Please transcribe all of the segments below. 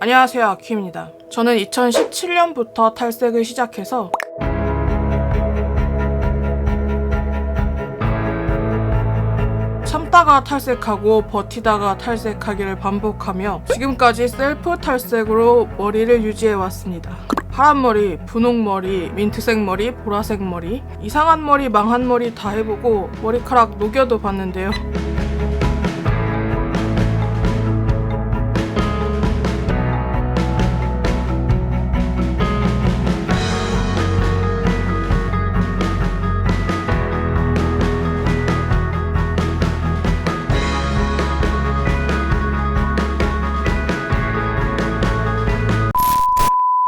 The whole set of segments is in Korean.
안녕하세요, 아키입니다. 저는 2017년부터 탈색을 시작해서 참다가 탈색하고 버티다가 탈색하기를 반복하며 지금까지 셀프 탈색으로 머리를 유지해왔습니다. 파란머리, 분홍머리, 민트색 머리, 보라색 머리, 이상한 머리, 망한 머리 다 해보고 머리카락 녹여도 봤는데요.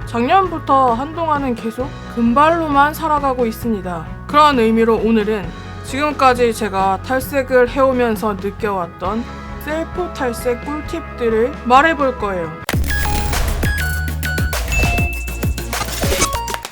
작년부터 한동안은 계속 금발로만 살아가고 있습니다. 그런 의미로 오늘은 지금까지 제가 탈색을 해오면서 느껴왔던 셀프 탈색 꿀팁들을 말해볼 거예요.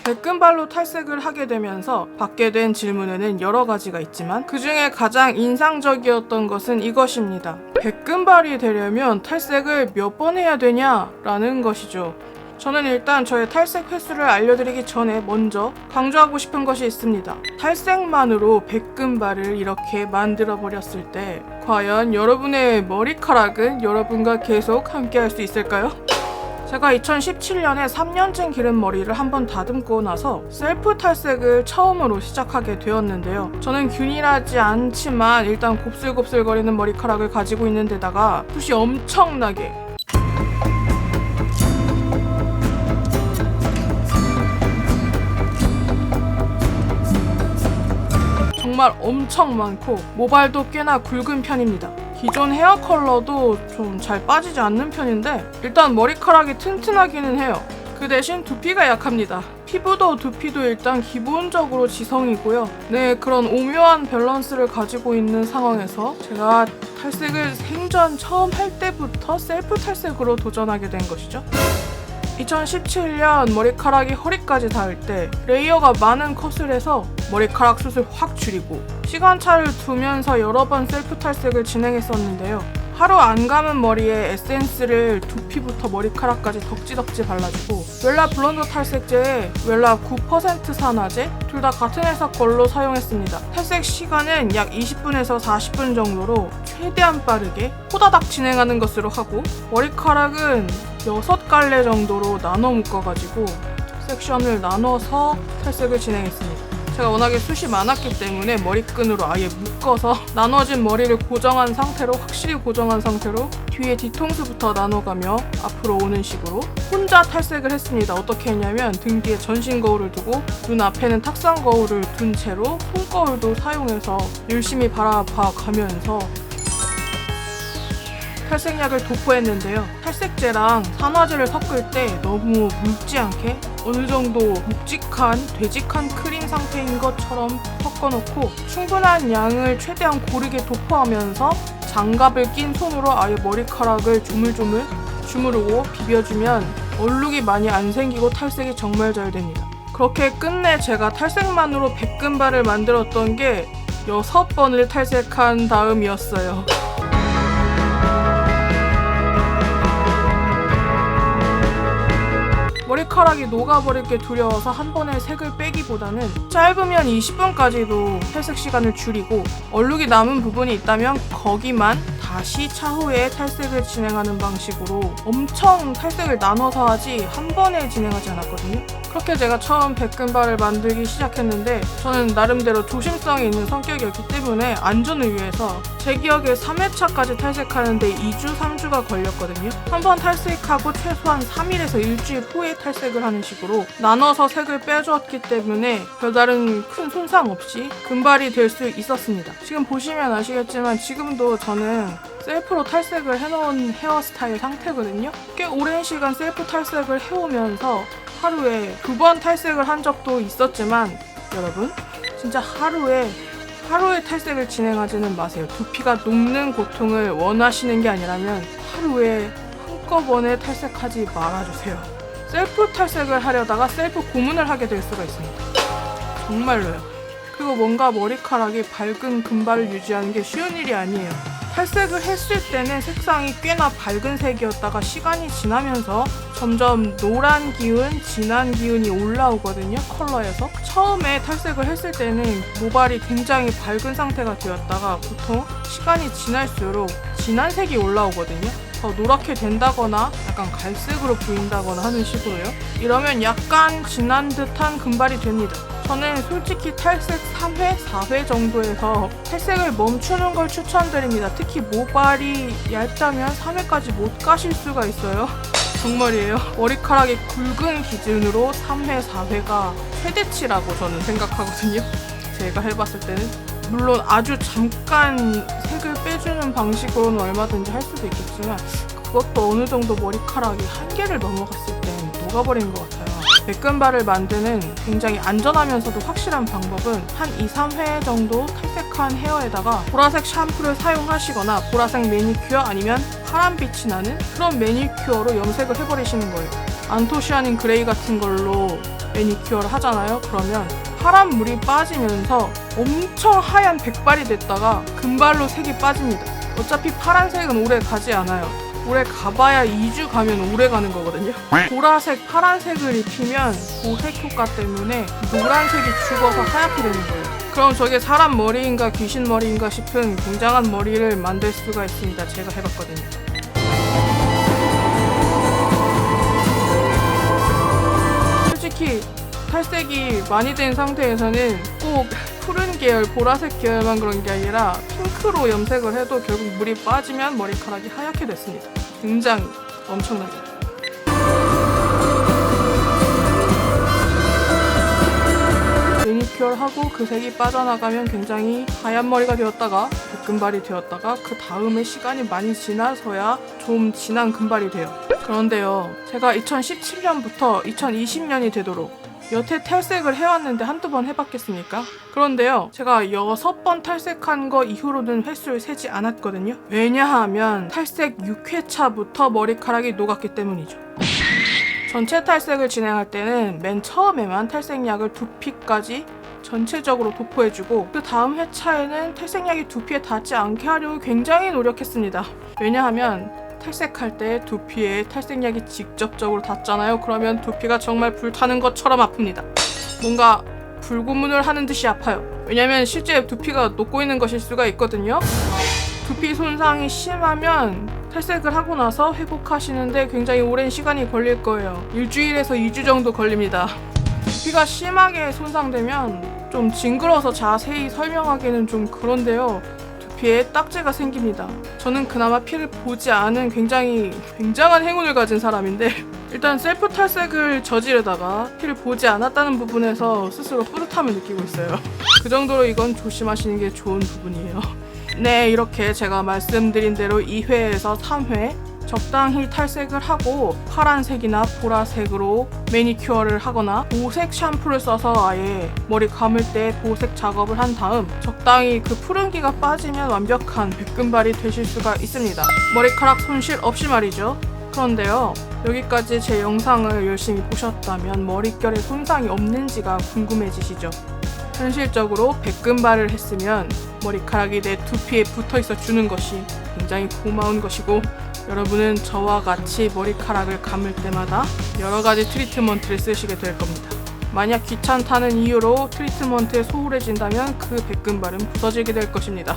백금발로 탈색을 하게 되면서 받게 된 질문에는 여러 가지가 있지만 그 중에 가장 인상적이었던 것은 이것입니다. 백금발이 되려면 탈색을 몇 번 해야 되냐라는 것이죠. 저는 일단 저의 탈색 횟수를 알려드리기 전에 먼저 강조하고 싶은 것이 있습니다. 탈색만으로 백금발을 이렇게 만들어버렸을 때 과연 여러분의 머리카락은 여러분과 계속 함께 할 수 있을까요? 제가 2017년에 3년쯤 기른 머리를 한번 다듬고 나서 셀프 탈색을 처음으로 시작하게 되었는데요. 저는 균일하지 않지만 일단 곱슬곱슬거리는 머리카락을 가지고 있는 데다가 숱이 엄청나게 정말 엄청 많고 모발도 꽤나 굵은 편입니다. 기존 헤어 컬러도 좀 잘 빠지지 않는 편인데 일단 머리카락이 튼튼하기는 해요. 그 대신 두피가 약합니다. 피부도 두피도 일단 기본적으로 지성이고요. 네, 그런 오묘한 밸런스를 가지고 있는 상황에서 제가 탈색을 생전 처음 할 때부터 셀프 탈색으로 도전하게 된 것이죠. 2017년 머리카락이 허리까지 닿을 때 레이어가 많은 컷을 해서 머리카락 숱을 확 줄이고 시간차를 두면서 여러 번 셀프 탈색을 진행했었는데요. 하루 안 감은 머리에 에센스를 두피부터 머리카락까지 덕지덕지 발라주고 웰라 블론드 탈색제에 웰라 9% 산화제 둘 다 같은 회사 걸로 사용했습니다. 탈색 시간은 약 20분에서 40분 정도로 최대한 빠르게 호다닥 진행하는 것으로 하고 머리카락은 6갈래 정도로 나눠 묶어가지고 섹션을 나눠서 탈색을 진행했습니다. 제가 워낙에 숱이 많았기 때문에 머리끈으로 아예 묶어서 나눠진 머리를 고정한 상태로 확실히 고정한 상태로 뒤에 뒤통수부터 나눠가며 앞으로 오는 식으로 혼자 탈색을 했습니다. 어떻게 했냐면 등 뒤에 전신 거울을 두고 눈 앞에는 탁상 거울을 둔 채로 손거울도 사용해서 열심히 바라봐 가면서 탈색약을 도포했는데요. 탈색제랑 산화제를 섞을 때 너무 묽지 않게 어느 정도 묵직한 되직한 크림 상태인 것처럼 섞어놓고 충분한 양을 최대한 고르게 도포하면서 장갑을 낀 손으로 아예 머리카락을 조물조물 주무르고 비벼주면 얼룩이 많이 안 생기고 탈색이 정말 잘 됩니다. 그렇게 끝내 제가 탈색만으로 백금발을 만들었던 게 6번을 탈색한 다음이었어요. 머리카락이 녹아버릴 게 두려워서 한 번에 색을 빼기보다는 짧으면 20분까지도 탈색 시간을 줄이고 얼룩이 남은 부분이 있다면 거기만 다시 차후에 탈색을 진행하는 방식으로 엄청 탈색을 나눠서 하지 한 번에 진행하지 않았거든요. 그렇게 제가 처음 백금발을 만들기 시작했는데 저는 나름대로 조심성이 있는 성격이었기 때문에 안전을 위해서 제 기억에 3회차까지 탈색하는데 2주, 3주가 걸렸거든요. 한 번 탈색하고 최소한 3일에서 일주일 후에 탈색을 하는 식으로 나눠서 색을 빼주었기 때문에 별다른 큰 손상 없이 금발이 될 수 있었습니다. 지금 보시면 아시겠지만 지금도 저는 셀프로 탈색을 해놓은 헤어스타일 상태거든요. 꽤 오랜 시간 셀프 탈색을 해오면서 하루에 2번 탈색을 한 적도 있었지만 여러분 진짜 하루에 탈색을 진행하지는 마세요. 두피가 녹는 고통을 원하시는 게 아니라면 하루에 한꺼번에 탈색하지 말아주세요. 셀프 탈색을 하려다가 셀프 고문을 하게 될 수가 있습니다. 정말로요. 그리고 뭔가 머리카락이 밝은 금발을 유지하는 게 쉬운 일이 아니에요. 탈색을 했을 때는 색상이 꽤나 밝은 색이었다가 시간이 지나면서 점점 노란 기운, 진한 기운이 올라오거든요, 컬러에서. 처음에 탈색을 했을 때는 모발이 굉장히 밝은 상태가 되었다가 보통 시간이 지날수록 진한 색이 올라오거든요. 더 노랗게 된다거나 약간 갈색으로 보인다거나 하는 식으로요. 이러면 약간 진한 듯한 금발이 됩니다. 저는 솔직히 탈색 3회, 4회 정도에서 탈색을 멈추는 걸 추천드립니다. 특히 모발이 얇다면 3회까지 못 가실 수가 있어요. 정말이에요. 머리카락이 굵은 기준으로 3회, 4회가 최대치라고 저는 생각하거든요. 제가 해봤을 때는. 물론 아주 잠깐 색을 빼주는 방식으로는 얼마든지 할 수도 있겠지만 그것도 어느 정도 머리카락이 한계를 넘어갔을 때 녹아버리는 것 같아요. 백금발을 만드는 굉장히 안전하면서도 확실한 방법은 한 2, 3회 정도 탈색한 헤어에다가 보라색 샴푸를 사용하시거나 보라색 매니큐어 아니면 파란빛이 나는 그런 매니큐어로 염색을 해버리시는 거예요. 안토시아닌 그레이 같은 걸로 매니큐어를 하잖아요. 그러면 파란 물이 빠지면서 엄청 하얀 백발이 됐다가 금발로 색이 빠집니다. 어차피 파란색은 오래 가지 않아요. 오래 가봐야 2주 가면 오래 가는 거거든요. 보라색, 파란색을 입히면 보색 효과 때문에 노란색이 죽어서 하얗게 되는 거예요. 그럼 저게 사람 머리인가 귀신 머리인가 싶은 굉장한 머리를 만들 수가 있습니다. 제가 해봤거든요. 솔직히 탈색이 많이 된 상태에서는 꼭 푸른 계열, 보라색 계열만 그런 게 아니라 핑크로 염색을 해도 결국 물이 빠지면 머리카락이 하얗게 됐습니다. 굉장히 엄청나게. 매니큐어를 하고 그 색이 빠져나가면 굉장히 하얀 머리가 되었다가 백금발이 되었다가 그 다음에 시간이 많이 지나서야 좀 진한 금발이 돼요. 그런데요, 제가 2017년부터 2020년이 되도록 여태 탈색을 해왔는데 한두 번 해봤겠습니까? 그런데요, 제가 6번 탈색한 거 이후로는 횟수를 세지 않았거든요. 왜냐하면 탈색 6회차부터 머리카락이 녹았기 때문이죠. 전체 탈색을 진행할 때는 맨 처음에만 탈색약을 두피까지 전체적으로 도포해주고 그 다음 회차에는 탈색약이 두피에 닿지 않게 하려고 굉장히 노력했습니다. 왜냐하면 탈색할 때 두피에 탈색약이 직접적으로 닿잖아요. 그러면 두피가 정말 불타는 것처럼 아픕니다. 뭔가 불고문을 하는 듯이 아파요. 왜냐면 실제 두피가 녹고 있는 것일 수가 있거든요. 두피 손상이 심하면 탈색을 하고 나서 회복하시는데 굉장히 오랜 시간이 걸릴 거예요. 일주일에서 2주 정도 걸립니다. 두피가 심하게 손상되면 좀 징그러워서 자세히 설명하기는 좀 그런데요. 두피에 딱지가 생깁니다. 저는 그나마 피를 보지 않은 굉장한 행운을 가진 사람인데 일단 셀프 탈색을 저지르다가 피를 보지 않았다는 부분에서 스스로 뿌듯함을 느끼고 있어요. 그 정도로 이건 조심하시는 게 좋은 부분이에요. 네, 이렇게 제가 말씀드린 대로 2회에서 3회 적당히 탈색을 하고 파란색이나 보라색으로 매니큐어를 하거나 보색 샴푸를 써서 아예 머리 감을 때 보색 작업을 한 다음 적당히 그 푸른기가 빠지면 완벽한 백금발이 되실 수가 있습니다. 머리카락 손실 없이 말이죠. 그런데요, 여기까지 제 영상을 열심히 보셨다면 머릿결에 손상이 없는지가 궁금해지시죠? 현실적으로 백금발을 했으면 머리카락이 내 두피에 붙어있어 주는 것이 굉장히 고마운 것이고 여러분은 저와 같이 머리카락을 감을 때마다 여러 가지 트리트먼트를 쓰시게 될 겁니다. 만약 귀찮다는 이유로 트리트먼트에 소홀해진다면 그 백금발은 부서지게 될 것입니다.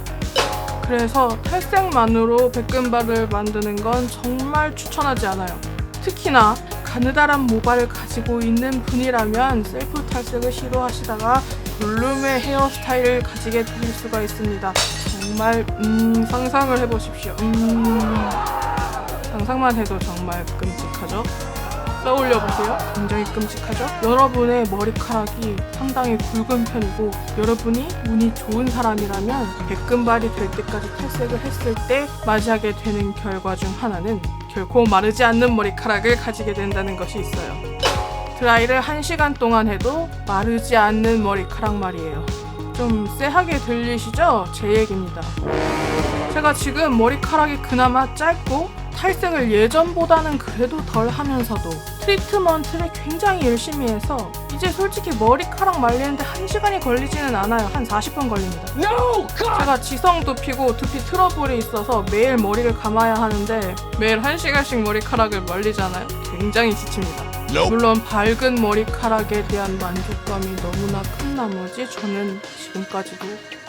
그래서 탈색만으로 백금발을 만드는 건 정말 추천하지 않아요. 특히나 가느다란 모발을 가지고 있는 분이라면 셀프 탈색을 시도하시다가 볼륨의 헤어스타일을 가지게 될 수가 있습니다. 정말 상상을 해보십시오. 상상만 해도 정말 끔찍하죠? 떠올려보세요. 굉장히 끔찍하죠? 여러분의 머리카락이 상당히 굵은 편이고 여러분이 운이 좋은 사람이라면 백금발이 될 때까지 탈색을 했을 때 맞이하게 되는 결과 중 하나는 결코 마르지 않는 머리카락을 가지게 된다는 것이 있어요. 드라이를 1시간 동안 해도 마르지 않는 머리카락 말이에요. 좀 쎄하게 들리시죠? 제 얘기입니다. 제가 지금 머리카락이 그나마 짧고 탈색을 예전보다는 그래도 덜 하면서도 트리트먼트를 굉장히 열심히 해서 이 이제 솔직히 머리카락 말리는데 1시간이 걸리지는 않아요. 한 40분 걸립니다. No! 제가 지성 두피고 두피 트러블이 있어서 매일 머리를 감아야 하는데 매일 1시간씩 머리카락을 말리잖아요. 굉장히 지칩니다. 물론 밝은 머리카락에 대한 만족감이 너무나 큰 나머지 저는 지금까지도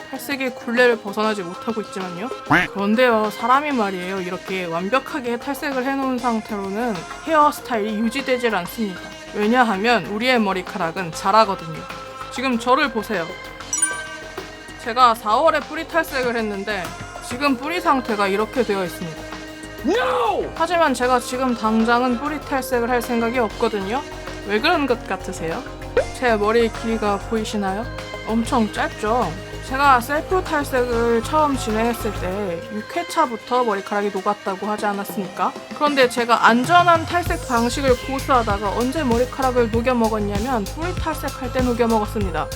탈색의 굴레를 벗어나지 못하고 있지만요. 그런데요, 사람이 말이에요. 이렇게 완벽하게 탈색을 해놓은 상태로는 헤어스타일이 유지되질 않습니다. 왜냐하면 우리의 머리카락은 자라거든요. 지금 저를 보세요. 제가 4월에 뿌리 탈색을 했는데 지금 뿌리 상태가 이렇게 되어 있습니다. No! 하지만 제가 지금 당장은 뿌리 탈색을 할 생각이 없거든요. 왜 그런 것 같으세요? 제 머리 길이가 보이시나요? 엄청 짧죠? 제가 셀프 탈색을 처음 진행했을 때 6회차부터 머리카락이 녹았다고 하지 않았습니까? 그런데 제가 안전한 탈색 방식을 고수하다가 언제 머리카락을 녹여 먹었냐면 뿌리 탈색할 때 녹여 먹었습니다.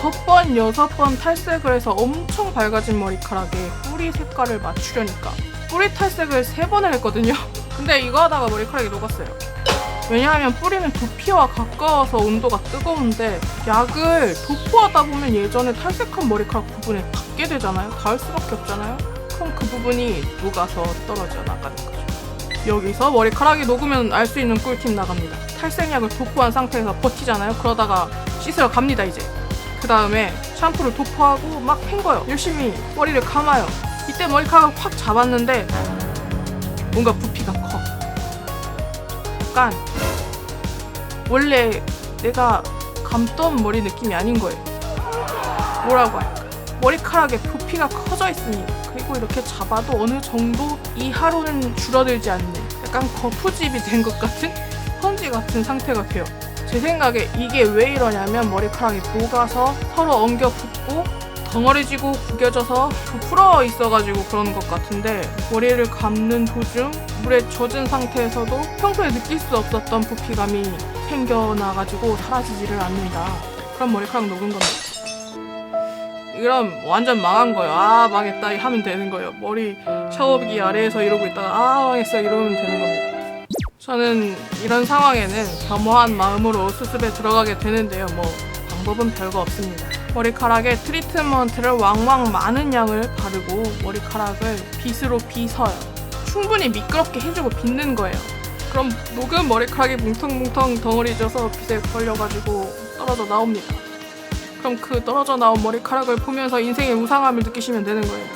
5번, 6번 탈색을 해서 엄청 밝아진 머리카락에 뿌리 색깔을 맞추려니까 뿌리 탈색을 3번을 했거든요. 근데 이거 하다가 머리카락이 녹았어요. 왜냐하면 뿌리는 두피와 가까워서 온도가 뜨거운데 약을 도포하다 보면 예전에 탈색한 머리카락 부분에 닿게 되잖아요. 닿을 수밖에 없잖아요. 그럼 그 부분이 녹아서 떨어져 나가는 거죠. 여기서 머리카락이 녹으면 알 수 있는 꿀팁 나갑니다. 탈색약을 도포한 상태에서 버티잖아요. 그러다가 씻으러 갑니다 이제. 그 다음에 샴푸를 도포하고 막 헹궈요. 열심히 머리를 감아요. 이때 머리카락을 확 잡았는데 뭔가 부피가 커. 약간 원래 내가 감던 머리 느낌이 아닌 거예요. 뭐라고 할까? 머리카락에 부피가 커져 있으니 그리고 이렇게 잡아도 어느 정도 이하로는 줄어들지 않는 약간 거푸집이 된 것 같은 스펀지 같은 상태가 돼요. 제 생각에 이게 왜 이러냐면 머리카락이 녹아서 서로 엉겨 붙고 덩어리지고 구겨져서 부풀어 있어가지고 그런 것 같은데 머리를 감는 도중 물에 젖은 상태에서도 평소에 느낄 수 없었던 부피감이 생겨나가지고 사라지지를 않는다. 그럼 머리카락 녹은 겁니다. 그럼 완전 망한 거예요. 아 망했다 하면 되는 거예요. 머리 샤워기 아래에서 이러고 있다가 아 망했어 이러면 되는 겁니다. 저는 이런 상황에는 겸허한 마음으로 수습에 들어가게 되는데요. 뭐 방법은 별거 없습니다. 머리카락에 트리트먼트를 왕왕 많은 양을 바르고 머리카락을 빗으로 빗어요. 충분히 미끄럽게 해주고 빗는 거예요. 그럼 녹은 머리카락이 뭉텅뭉텅 덩어리져서 빗에 걸려가지고 떨어져 나옵니다. 그럼 그 떨어져 나온 머리카락을 보면서 인생의 무상함을 느끼시면 되는 거예요.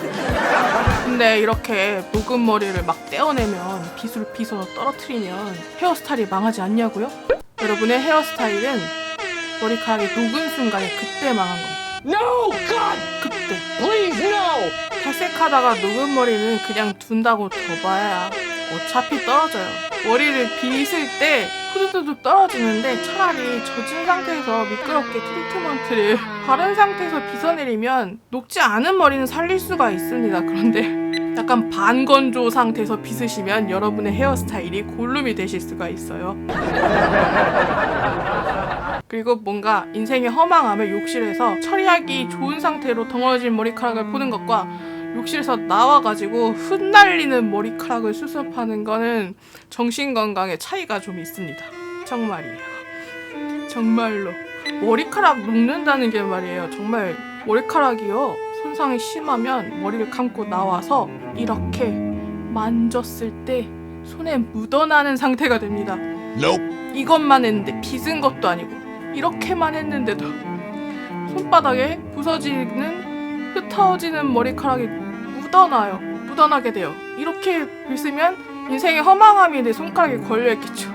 근데 이렇게 녹은 머리를 막 떼어내면 빗으로 빗어서 떨어뜨리면 헤어스타일이 망하지 않냐고요? 여러분의 헤어스타일은 머리카락이 녹은 순간에 그때 망한 겁니다. No! God! 그때. Please, no! 탈색하다가 녹은 머리는 그냥 둔다고 둬봐야 어차피 떨어져요. 머리를 빗을 때 후두두두 떨어지는데 차라리 젖은 상태에서 미끄럽게 트리트먼트를 바른 상태에서 빗어내리면 녹지 않은 머리는 살릴 수가 있습니다. 그런데 약간 반건조 상태에서 빗으시면 여러분의 헤어스타일이 골룸이 되실 수가 있어요. 그리고 뭔가 인생의 허망함을 욕실에서 처리하기 좋은 상태로 덩어러진 머리카락을 보는 것과 욕실에서 나와가지고 흩날리는 머리카락을 수습하는 거는 정신건강에 차이가 좀 있습니다. 정말이에요. 정말로 머리카락 녹는다는 게 말이에요. 정말 머리카락이요 손상이 심하면 머리를 감고 나와서 이렇게 만졌을 때 손에 묻어나는 상태가 됩니다. 이것만 했는데 빗은 것도 아니고 이렇게만 했는데도 손바닥에 부서지는 흩어지는 머리카락이 묻어나게 돼요. 이렇게 빗으면 인생의 허망함이 내 손가락에 걸려있겠죠.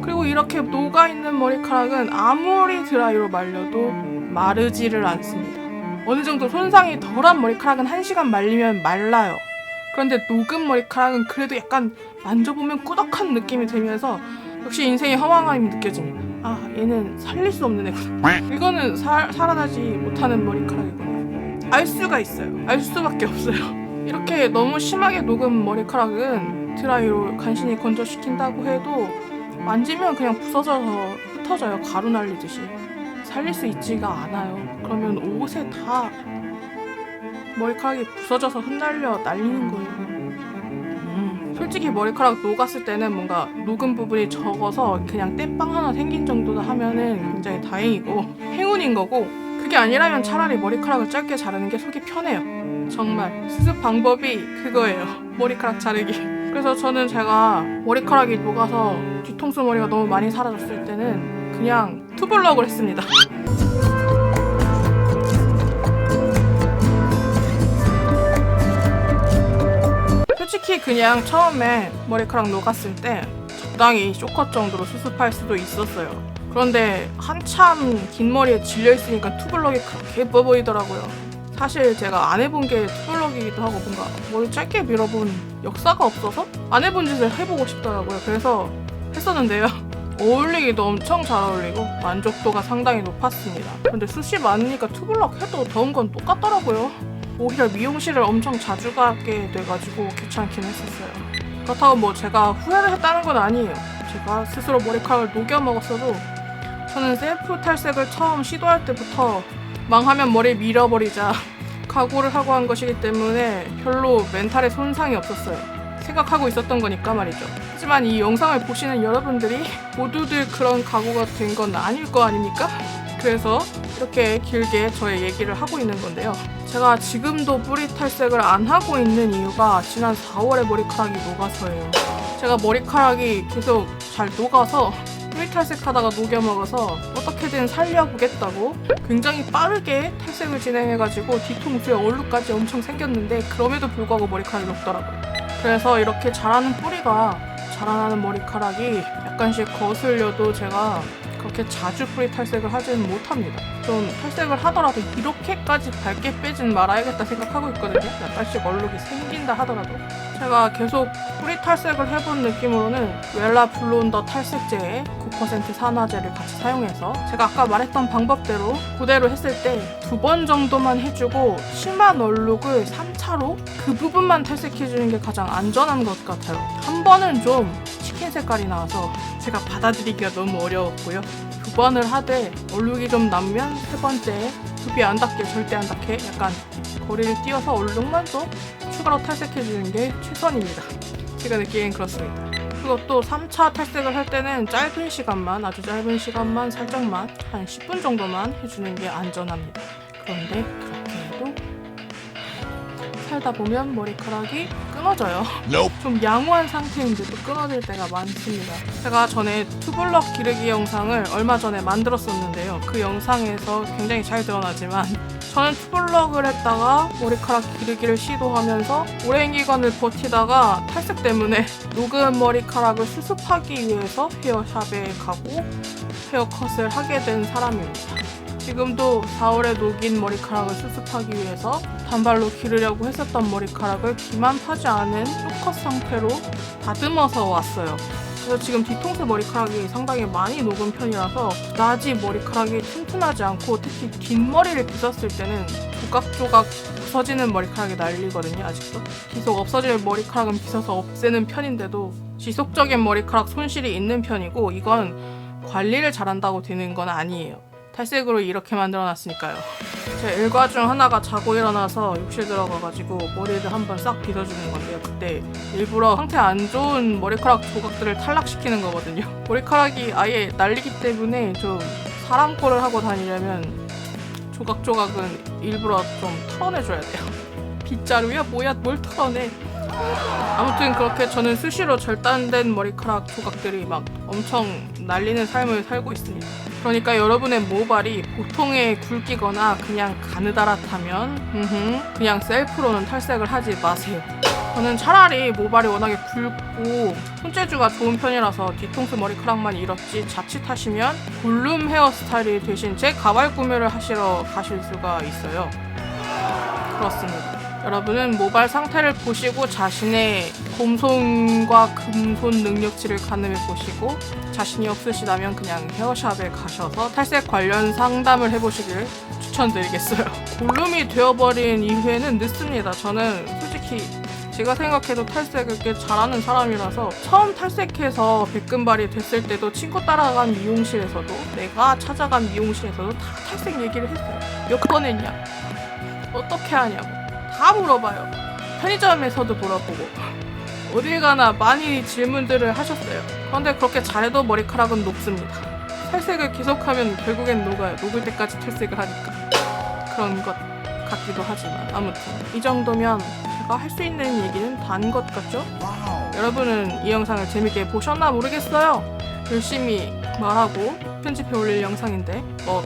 그리고 이렇게 녹아있는 머리카락은 아무리 드라이로 말려도 마르지를 않습니다. 어느 정도 손상이 덜한 머리카락은 1시간 말리면 말라요. 그런데 녹은 머리카락은 그래도 약간 만져보면 꾸덕한 느낌이 들면서 역시 인생의 허망함이 느껴집니다. 아 얘는 살릴 수 없는 애구나. 이거는 살아나지 못하는 머리카락이구나. 알 수가 있어요. 알 수밖에 없어요. 이렇게 너무 심하게 녹은 머리카락은 드라이로 간신히 건조시킨다고 해도 만지면 그냥 부서져서 흩어져요. 가루 날리듯이. 살릴 수 있지가 않아요. 그러면 옷에 다 머리카락이 부서져서 흩날려 날리는 거예요. 솔직히 머리카락 녹았을 때는 뭔가 녹은 부분이 적어서 그냥 땜빵 하나 생긴 정도다 하면은 굉장히 다행이고 행운인 거고, 그게 아니라면 차라리 머리카락을 짧게 자르는 게 속이 편해요. 정말 수습 방법이 그거예요. 머리카락 자르기. 그래서 저는 제가 머리카락이 녹아서 뒤통수 머리가 너무 많이 사라졌을 때는 그냥 투블럭을 했습니다. 솔직히 그냥 처음에 머리카락 녹았을 때 적당히 쇼컷 정도로 수습할 수도 있었어요. 그런데 한참 긴 머리에 질려있으니까 투블럭이 그렇게 예뻐 보이더라고요. 사실 제가 안 해본 게 투블럭이기도 하고 뭔가 머리 짧게 밀어본 역사가 없어서 안 해본 짓을 해보고 싶더라고요. 그래서 했었는데요. 어울리기도 엄청 잘 어울리고 만족도가 상당히 높았습니다. 근데 숱이 많으니까 투블럭 해도 더운 건 똑같더라고요. 오히려 미용실을 엄청 자주 가게 돼가지고 귀찮긴 했었어요. 그렇다고 뭐 제가 후회를 했다는 건 아니에요. 제가 스스로 머리카락을 녹여 먹었어도 저는 셀프 탈색을 처음 시도할 때부터 망하면 머리 밀어버리자 각오를 하고 한 것이기 때문에 별로 멘탈에 손상이 없었어요. 생각하고 있었던 거니까 말이죠. 하지만 이 영상을 보시는 여러분들이 모두들 그런 각오가 된 건 아닐 거 아닙니까? 그래서 이렇게 길게 저의 얘기를 하고 있는 건데요. 제가 지금도 뿌리 탈색을 안 하고 있는 이유가 지난 4월에 머리카락이 녹아서예요. 제가 머리카락이 계속 잘 녹아서 뿌리 탈색하다가 녹여먹어서 어떻게든 살려보겠다고 굉장히 빠르게 탈색을 진행해가지고 뒤통수에 얼룩까지 엄청 생겼는데 그럼에도 불구하고 머리카락이 녹더라고요. 그래서 이렇게 자라는 뿌리가 자라나는 머리카락이 약간씩 거슬려도 제가 그렇게 자주 뿌리 탈색을 하지는 못합니다. 좀 탈색을 하더라도 이렇게까지 밝게 빼진 말아야겠다 생각하고 있거든요. 약간씩 얼룩이 생긴다 하더라도. 제가 계속 뿌리 탈색을 해본 느낌으로는 웰라 블론더 탈색제에 9% 산화제를 같이 사용해서 제가 아까 말했던 방법대로 그대로 했을 때 2번 정도만 해주고 심한 얼룩을 3차로 그 부분만 탈색해주는 게 가장 안전한 것 같아요. 한 번은 좀 치킨 색깔이 나와서 제가 받아들이기가 너무 어려웠고요. 2번을 하되 얼룩이 좀 남면 3번째에 두피 안 닿게, 절대 안 닿게 약간 거리를 띄워서 얼룩만 좀 추가로 탈색해주는 게 최선입니다. 제가 느끼기엔 그렇습니다. 그것도 3차 탈색을 할 때는 짧은 시간만, 아주 짧은 시간만 살짝만 한 10분 정도만 해주는 게 안전합니다. 그런데 그렇게 해도 살다 보면 머리카락이 끊어져요. 좀 양호한 상태인데도 끊어질 때가 많습니다. 제가 전에 투블럭 기르기 영상을 얼마 전에 만들었었는데요. 그 영상에서 굉장히 잘 드러나지만 저는 투블럭을 했다가 머리카락 기르기를 시도하면서 오랜 기간을 버티다가 탈색 때문에 녹은 머리카락을 수습하기 위해서 헤어샵에 가고 헤어컷을 하게 된 사람입니다. 지금도 4월에 녹인 머리카락을 수습하기 위해서 단발로 기르려고 했었던 머리카락을 기만 파지 않은 쇼컷 상태로 다듬어서 왔어요. 그래서 지금 뒤통수 머리카락이 상당히 많이 녹은 편이라서 낮이 머리카락이 튼튼하지 않고 특히 뒷머리를 빗었을 때는 조각조각 없어지는 머리카락이 날리거든요. 아직도 계속 없어질 머리카락은 빗어서 없애는 편인데도 지속적인 머리카락 손실이 있는 편이고 이건 관리를 잘한다고 되는 건 아니에요. 탈색으로 이렇게 만들어놨으니까요. 제 일과 중 하나가 자고 일어나서 욕실 들어가가지고 머리를 한번 싹 빗어주는 건데요. 그때 일부러 상태 안 좋은 머리카락 조각들을 탈락시키는 거거든요. 머리카락이 아예 날리기 때문에 좀 사람 꼴을 하고 다니려면 조각조각은 일부러 좀 털어내줘야 돼요. 빗자루야? 뭐야? 뭘 털어내? 아무튼 그렇게 저는 수시로 절단된 머리카락 조각들이 막 엄청 날리는 삶을 살고 있습니다. 그러니까 여러분의 모발이 보통의 굵기거나 그냥 가느다랗다면 그냥 셀프로는 탈색을 하지 마세요. 저는 차라리 모발이 워낙에 굵고 손재주가 좋은 편이라서 뒤통수 머리카락만 잃었지 자칫하시면 볼륨 헤어스타일이 대신 제 가발 구매를 하시러 가실 수가 있어요. 그렇습니다. 여러분은 모발 상태를 보시고 자신의 곰손과 금손 능력치를 가늠해 보시고 자신이 없으시다면 그냥 헤어샵에 가셔서 탈색 관련 상담을 해보시길 추천드리겠어요. 볼륨이 되어버린 이후에는 늦습니다. 저는 솔직히 제가 생각해도 탈색을 꽤 잘하는 사람이라서 처음 탈색해서 백금발이 됐을 때도 친구 따라간 미용실에서도 내가 찾아간 미용실에서도 다 탈색 얘기를 했어요. 몇 번 했냐? 어떻게 하냐고 다 물어봐요. 편의점에서도 물어보고 어딜 가나 많이 질문들을 하셨어요. 그런데 그렇게 잘해도 머리카락은 녹습니다. 탈색을 계속하면 결국엔 녹아요. 녹을 때까지 탈색을 하니까. 그런 것 같기도 하지만 아무튼 이 정도면 제가 할 수 있는 얘기는 다 한 것 같죠? 여러분은 이 영상을 재밌게 보셨나 모르겠어요. 열심히 말하고 편집해 올릴 영상인데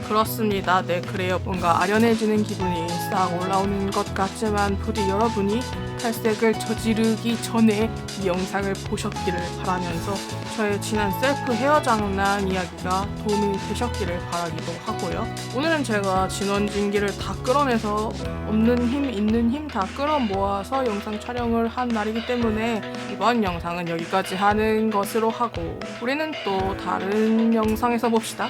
그렇습니다. 네, 그래요. 뭔가 아련해지는 기분이 싹 올라오는 것 같지만 부디 여러분이 탈색을 저지르기 전에 이 영상을 보셨기를 바라면서 저의 지난 셀프 헤어 장난 이야기가 도움이 되셨기를 바라기도 하고요. 오늘은 제가 진원진기를 다 끌어내서 없는 힘, 있는 힘 다 끌어모아서 영상 촬영을 한 날이기 때문에 이번 영상은 여기까지 하는 것으로 하고 우리는 또 다른 영상에서 봅시다.